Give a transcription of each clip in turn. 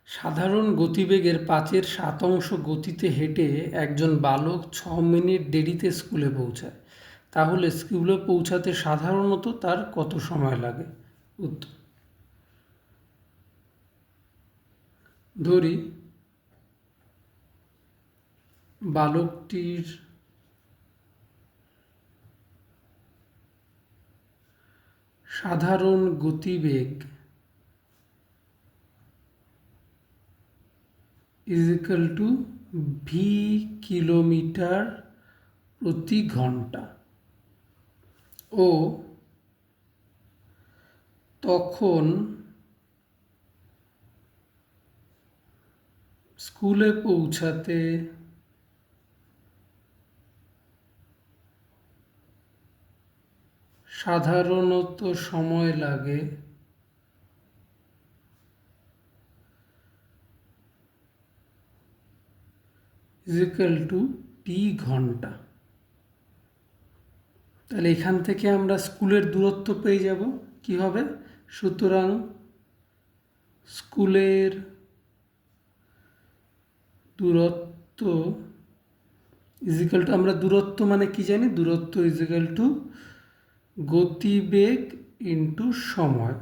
সাধারণ গতিবেগের 5/7 গতিতে হেঁটে একজন বালক 6 মিনিট দেরিতে স্কুলে পৌঁছায়, তাহলে স্কুলে পৌঁছাতে সাধারণত তার কত সময় লাগে? উত্তর: ধরি বালকটির সাধারণ গতিবেগ = v কিলোমিটার প্রতি ঘন্টা ও তখন স্কুলে পৌঁছাতে সাধারণত সময় লাগে t ঘন্টা। তাহলে এখান থেকে আমরা স্কুলের দূরত্ব পেয়ে যাব। কি হবে? সুতরাং স্কুলের দূরত্ব আমরা দূরত্ব মানে কি জানি? দূরত্ব গতিবেগ ইন্টু সময়।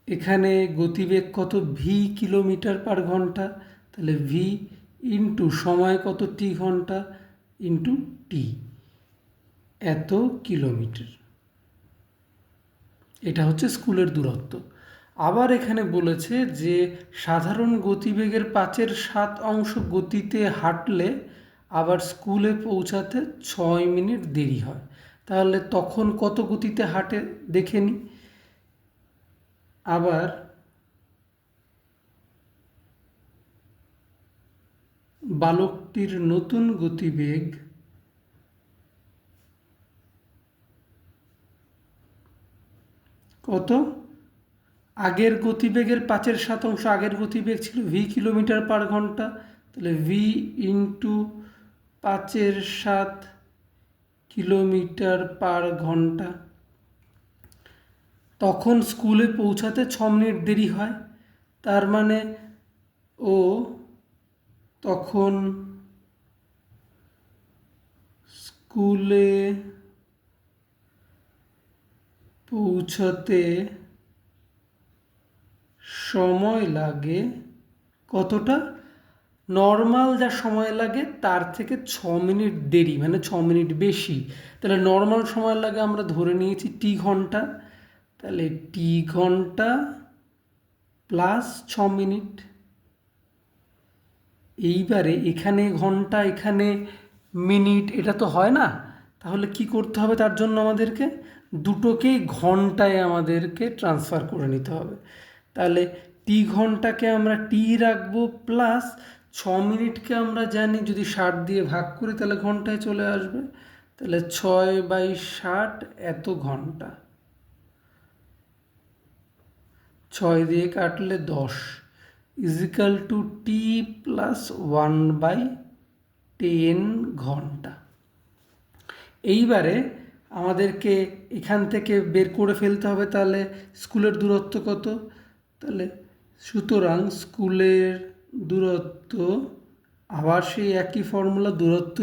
এখানে গতিবেগ কত? ভি কিলোমিটার পার ঘন্টা। তাহলে ভি ইন্টু সময় কত? টি ঘন্টা ইন্টু টি, এত কিলোমিটার। এটা হচ্ছে স্কুলের দূরত্ব। আবার এখানে বলেছে যে সাধারণ গতিবেগের 5/7 গতিতে হাঁটলে আবার স্কুলে পৌঁছাতে 6 মিনিট দেরি হয়। তাহলে তখন কত গতিতে হাঁটে দেখে নিই। আবার বালকটির নতুন গতিবেগ কত? আগের গতিবেগের 5/7 আগের গতিবেগ ছিল ভি কিলোমিটার পার ঘন্টা। তাহলে ভি ইন্টু 5/7 কিলোমিটার পার ঘন্টা। তখন স্কুলে পৌঁছাতে 6 মিনিট দেরি হয়। তার মানে ও তখন স্কুলে পৌঁছাতে সময় লাগে কতটা? নর্মাল যা সময় লাগে তার থেকে 6 মিনিট দেরি, মানে 6 মিনিট বেশি। তাহলে নর্মাল সময় লাগে আমরা ধরে নিয়েছি টি ঘন্টা। তাহলে টি ঘন্টা প্লাস 6 মিনিট। এইবারে এখানে ঘন্টা, এখানে মিনিট, এটা তো হয় না। তাহলে কি করতে হবে? তার জন্য আমাদেরকে দুটোকেই ঘন্টায় আমাদেরকে ট্রান্সফার করে নিতে হবে। তাহলে টি ঘন্টাকে আমরা টি রাখবো, প্লাস 6 মিনিটকে আমরা জানি যদি 60 দিয়ে ভাগ করি তাহলে ঘন্টায় চলে আসবে। তাহলে 6/60 এত ঘন্টা। 6 দিয়ে কাটলে 10 = টি প্লাস 1/10 ঘন্টা। এইবারে আমাদেরকে এখান থেকে বের করে ফেলতে হবে তাহলে স্কুলের দূরত্ব কত। তাহলে সুতরাং স্কুলের দূরত্ব আবার সেই একই ফর্মুলা, দূরত্ব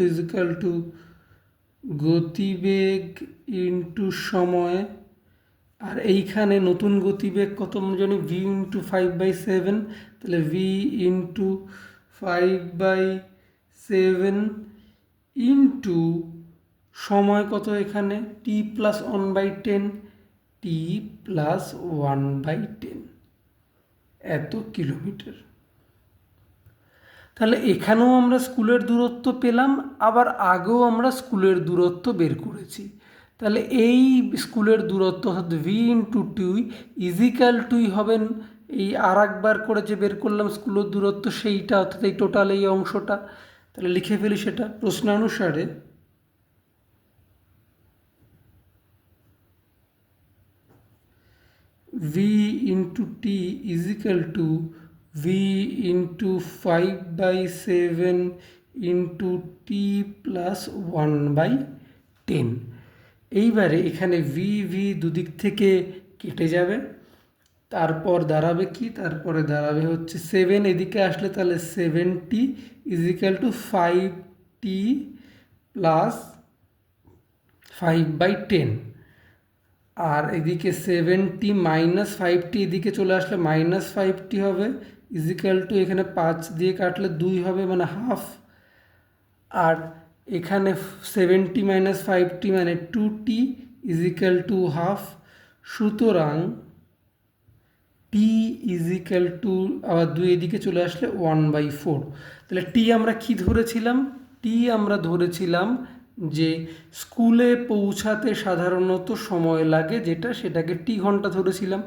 গতিবেগ ইন্টু সময়। আর এইখানে নতুন গতিবেগ কত আমরা জানি? V into 5/7। তাহলে ভি ইন্টু 5/7 ইন্টু সময় কত? এখানে টি প্লাস 1/10, টি প্লাস 1/10 এত কিলোমিটার। তাহলে এখানেও আমরা স্কুলের দূরত্ব পেলাম, আবার আগেও আমরা স্কুলের দূরত্ব বের করেছি। তাহলে এই স্কুলের দূরত্ব অর্থাৎ ভি ইন্টু টুই হবেন এই আর একবার করে যে বের করলাম স্কুলের দূরত্ব সেইটা, অর্থাৎ এই টোটাল এই অংশটা। তাহলে লিখে ফেলি সেটা প্রশ্নানুসারে। v into t = v into 5/7 into t plus 1/10। এইবারে এখানে v দুদিক থেকে কেটে যাবে। তারপর দাঁড়াবে কি, তারপরে দাঁড়াবে হচ্ছে 7, এদিকে আসলে তাহলে 70 ইজিক্যাল টু 5t প্লাস 5/10। আর এদিকে 70 মাইনাস 5t এদিকে চলে আসলে -5t হবে, ইজিক্যাল টু এখানে 5 দিয়ে কাটলে 2 হবে মানে হাফ। আর এখানে 70 মাইনাস 5t মানে 2t ইজিক্যাল টু হাফ। সুতরাং টি ইজিক্যাল টু আবার 2 এদিকে চলে আসলে 1/4। তাহলে টি আমরা কি ধরেছিলাম? টি আমরা ধরেছিলাম যে স্কুলে পৌঁছাতে সাধারণত সময় লাগে যেটা, সেটাকে টি ঘন্টা ধরেছিলাম।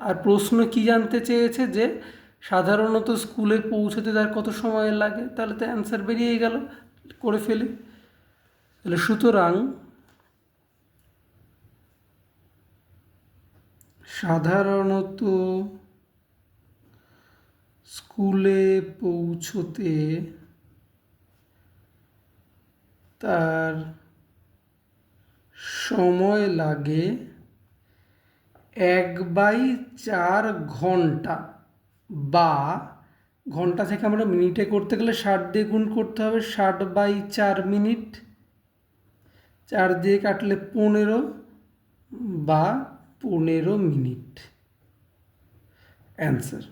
আর প্রশ্ন কি জানতে চেয়েছে যে সাধারণত স্কুলে পৌঁছাতে তার কত সময় লাগে, তাহলে তো অ্যান্সার বেরিয়ে গেল, করে ফেলি। তাহলে সুতরাং সাধারণত স্কুলে পৌঁছতে তার সময় লাগে 1/4 ঘন্টা, বা ঘন্টা থেকে আমরা মিনিটে করতে গেলে 60 দিয়ে গুণ করতে হবে, 60/4 মিনিট, 4 দিয়ে কাটলে 15 বা 15 মিনিট অ্যান্সার।